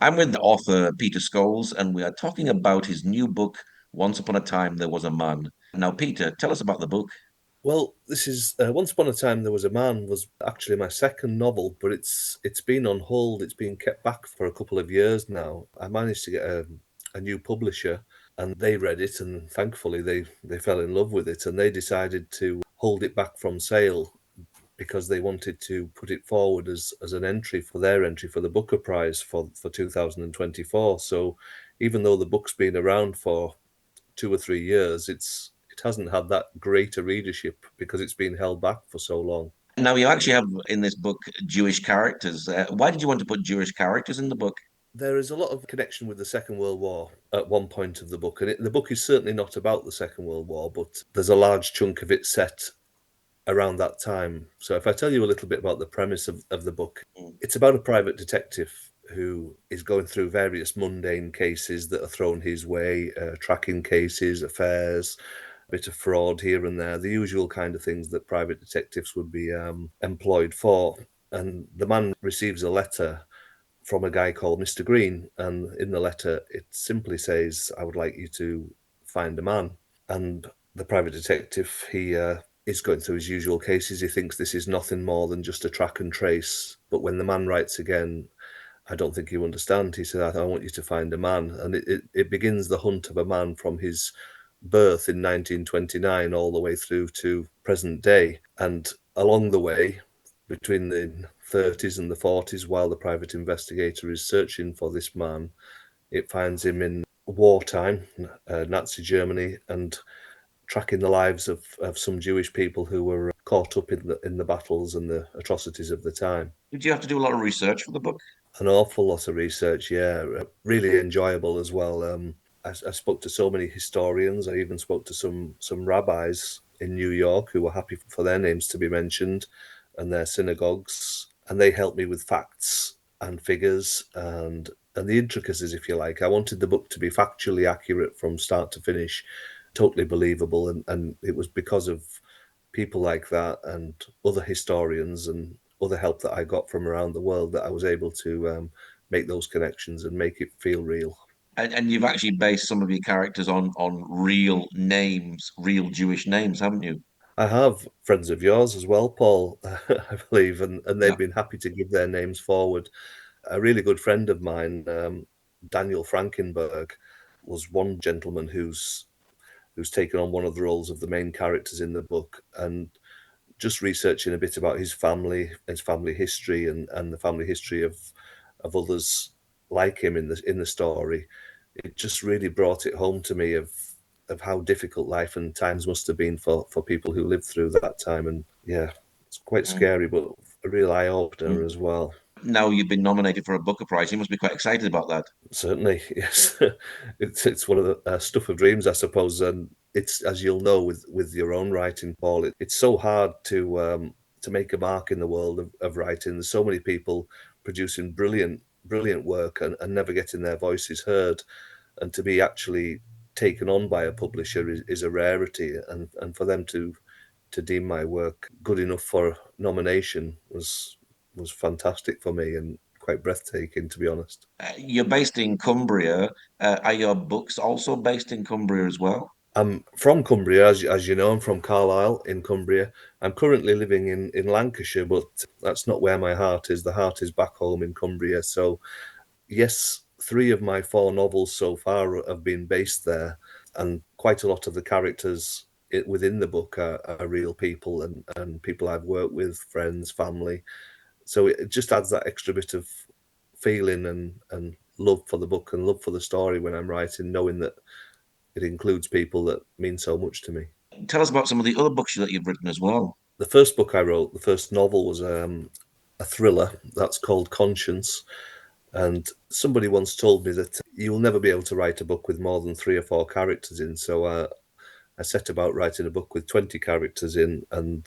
I'm with the author Peter Scholes, and we are talking about his new book, Once Upon a Time There Was a Man. Now, Peter, tell us about the book. Well, this is Once Upon a Time There Was a Man was actually my second novel, but it's been on hold. It's been kept back for a couple of years now. I managed to get a new publisher, and they read it, and thankfully they fell in love with it, and they decided to hold it back from sale because they wanted to put it forward as an entry for their entry for the Booker Prize for 2024. So even though the book's been around for 2 or 3 years, it hasn't had that greater readership because it's been held back for so long. Now, you actually have in this book Jewish characters. Why did you want to put Jewish characters in the book? There is a lot of connection with the Second World War at one point of the book, and the book is certainly not about the Second World War, but there's a large chunk of it set around that time. So if I tell you a little bit about the premise of the book, Mm. it's about a private detective who is going through various mundane cases that are thrown his way, tracking cases, affairs, a bit of fraud here and there, the usual kind of things that private detectives would be employed for. And the man receives a letter from a guy called Mr. Green, and in the letter it simply says, "I would like you to find a man." And the private detective, he is going through his usual cases. He thinks this is nothing more than just a track and trace. But when the man writes again, I don't think you understand. He said, I want you to find a man. And it begins the hunt of a man from his birth in 1929 all the way through to present day. And along the way, between the 30s and the 40s, while the private investigator is searching for this man, it finds him in wartime, Nazi Germany, and tracking the lives of some Jewish people who were caught up in the battles and the atrocities of the time. Did you have to do a lot of research for the book? An awful lot of research, yeah, really enjoyable as well. I spoke to so many historians. I even spoke to some rabbis in New York who were happy for their names to be mentioned and their synagogues, and they helped me with facts and figures and the intricacies, if you like. I wanted the book to be factually accurate from start to finish, totally believable, and it was because of people like that and other historians and other help that I got from around the world that I was able to make those connections and make it feel real. And you've actually based some of your characters on real names, real Jewish names, haven't you? I have friends of yours as well, Paul, I believe, and they've Yeah. been happy to give their names forward. A really good friend of mine, Daniel Frankenberg, was one gentleman who's taken on one of the roles of the main characters in the book, and just researching a bit about his family history, and the family history of others like him in the story. It just really brought it home to me of how difficult life and times must have been for people who lived through that time. And yeah, it's quite Mm. scary, but a real eye opener Mm. as well. Now you've been nominated for a Booker Prize. You must be quite excited about that. Certainly, yes. It's one of the stuff of dreams, I suppose, and it's, as you'll know with your own writing, Paul. It's so hard to make a mark in the world of writing. There's so many people producing brilliant work and never getting their voices heard, and to be actually taken on by a publisher is a rarity, and for them to deem my work good enough for nomination was fantastic for me and quite breathtaking, to be honest. You're based in Cumbria. Are your books also based in Cumbria as well? I'm from Cumbria, as you know. I'm from Carlisle in Cumbria. I'm currently living in Lancashire, but that's not where my heart is. The heart is back home in Cumbria. So, yes, three of my four novels so far have been based there, and quite a lot of the characters within the book are real people and people I've worked with, friends, family. So it just adds that extra bit of feeling and love for the book and love for the story when I'm writing, knowing that it includes people that mean so much to me. Tell us about some of the other books that you've written as well. The first book I wrote, the first novel, was a thriller that's called Conscience. And somebody once told me that you'll never be able to write a book with more than three or four characters in. So I set about writing a book with 20 characters in, and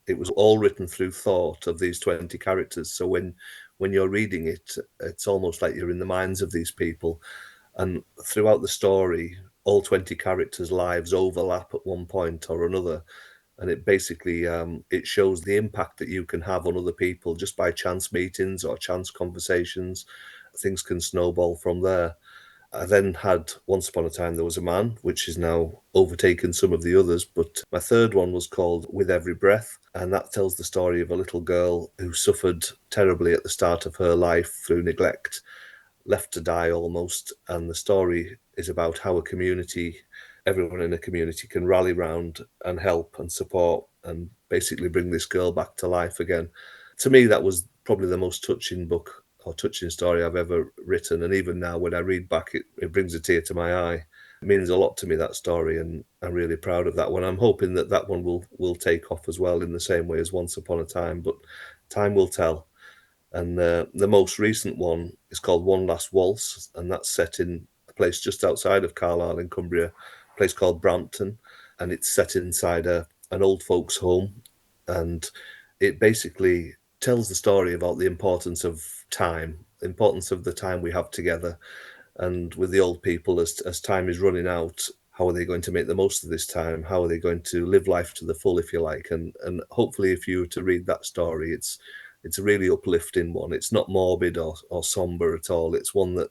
it was all written through thought of these 20 characters. So when you're reading it, it's almost like you're in the minds of these people. And throughout the story, all 20 characters' lives overlap at one point or another, and it basically it shows the impact that you can have on other people just by chance meetings or chance conversations, things can snowball from there. I then had Once Upon a Time There Was a Man, which is now overtaken some of the others. But my third one was called With Every Breath, and that tells the story of a little girl who suffered terribly at the start of her life through neglect, left to die almost. And the story is about how a community, everyone in a community, can rally round and help and support and basically bring this girl back to life again. To me, that was probably the most touching book or touching story I've ever written. And even now, when I read back, it brings a tear to my eye. It means a lot to me, that story, and I'm really proud of that one. I'm hoping that that one will take off as well in the same way as Once Upon a Time, but time will tell. And the most recent one is called One Last Waltz, and that's set in a place just outside of Carlisle in Cumbria, a place called Brampton, and it's set inside an old folks' home, and it basically tells the story about the importance of time, the importance of the time we have together, and with the old people as time is running out. How are they going to make the most of this time? How are they going to live life to the full, if you like? And hopefully, if you were to read that story, it's a really uplifting one. It's not morbid or somber at all. It's one that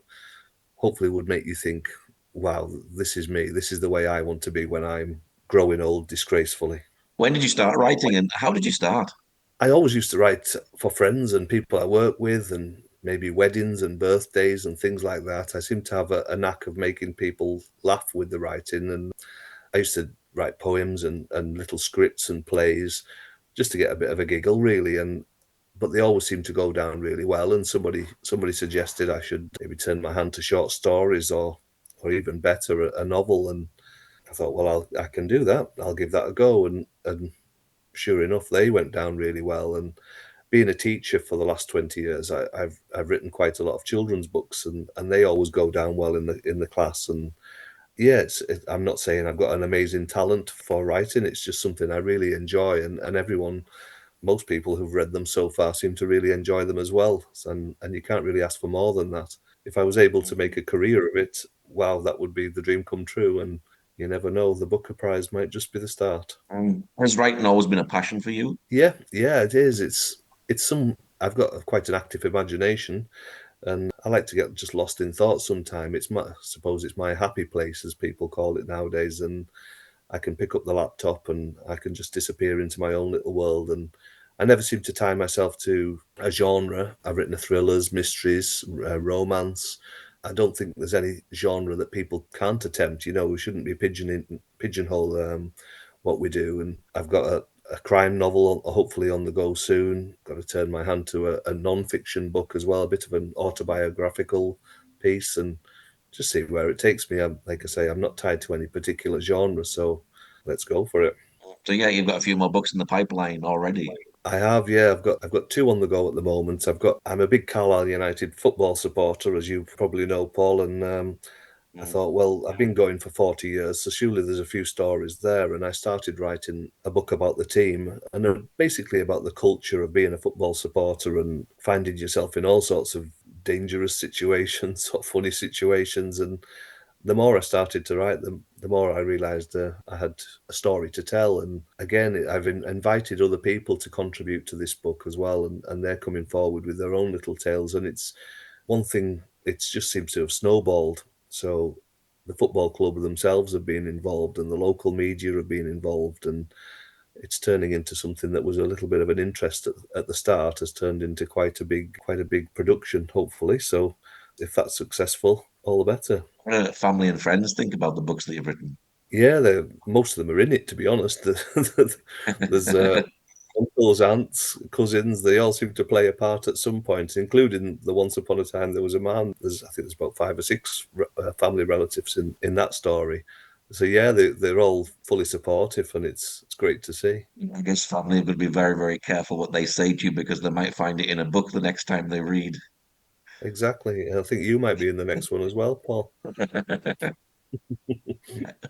hopefully would make you think, wow, this is me. This is the way I want to be when I'm growing old disgracefully. When did you start writing and how did you start? I always used to write for friends and people I work with, and maybe weddings and birthdays and things like that. I seem to have a knack of making people laugh with the writing. And I used to write poems and little scripts and plays just to get a bit of a giggle, really. And but they always seem to go down really well. And somebody suggested I should maybe turn my hand to short stories or even better, a novel. And I thought, well, I can do that. I'll give that a go. And sure enough, they went down really well. And being a teacher for the last 20 years, I've written quite a lot of children's books, and they always go down well in the class. And yeah, I'm not saying I've got an amazing talent for writing. It's just something I really enjoy, and everyone, most people who've read them so far seem to really enjoy them as well. And you can't really ask for more than that. If I was able to make a career of it, wow, that would be the dream come true. And you never know, the Booker Prize might just be the start. Has writing always been a passion for you? Yeah, yeah, it is. It's some. I've got quite an active imagination, and I like to get just lost in thought. Sometime I suppose it's my happy place, as people call it nowadays, and I can pick up the laptop and I can just disappear into my own little world. And I never seem to tie myself to a genre. I've written thrillers, mysteries, romance. I don't think there's any genre that people can't attempt. We shouldn't be pigeonhole what we do. And I've got a crime novel hopefully on the go soon. Got to turn my hand to a non-fiction book as well, a bit of an autobiographical piece, and just see where it takes me. Like I say, I'm not tied to any particular genre, so let's go for it. So yeah, you've got a few more books in the pipeline already. I have, yeah. I've got two on the go at the moment. I'm a big Carlisle United football supporter, as you probably know, Paul, and I Mm. thought, well, I've been going for 40 years, so surely there's a few stories there. And I started writing a book about the team and basically about the culture of being a football supporter and finding yourself in all sorts of dangerous situations or funny situations. And the more I started to write them, the more I realised I had a story to tell. And again, I've invited other people to contribute to this book as well, and they're coming forward with their own little tales. And it's one thing; it just seems to have snowballed. So the football club themselves have been involved, and the local media have been involved, and it's turning into something that was a little bit of an interest at the start has turned into quite a big production, hopefully. So if that's successful, all the better. Family and friends think about the books that you've written. Yeah, most of them are in it, to be honest. There's uncles, aunts, cousins, they all seem to play a part at some point, including the Once Upon a Time There Was a Man. I think there's about 5 or 6 family relatives in that story. So yeah, they're all fully supportive, and it's great to see. I guess family would be very, very careful what they say to you because they might find it in a book the next time they read. Exactly. And I think you might be in the next one as well, Paul.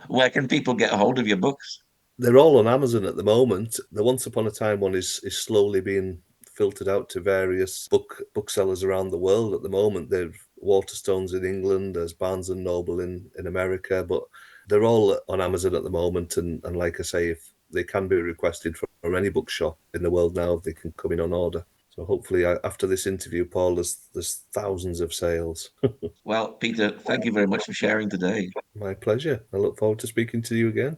Where can people get a hold of your books? They're all on Amazon at the moment. The Once Upon a Time one is slowly being filtered out to various booksellers around the world at the moment. There's Waterstones in England, there's Barnes and Noble in America, but they're all on Amazon at the moment. And like I say, if they can be requested from any bookshop in the world now, they can come in on order. So hopefully, after this interview, Paul, there's thousands of sales. Well, Peter, thank you very much for sharing today. My pleasure. I look forward to speaking to you again.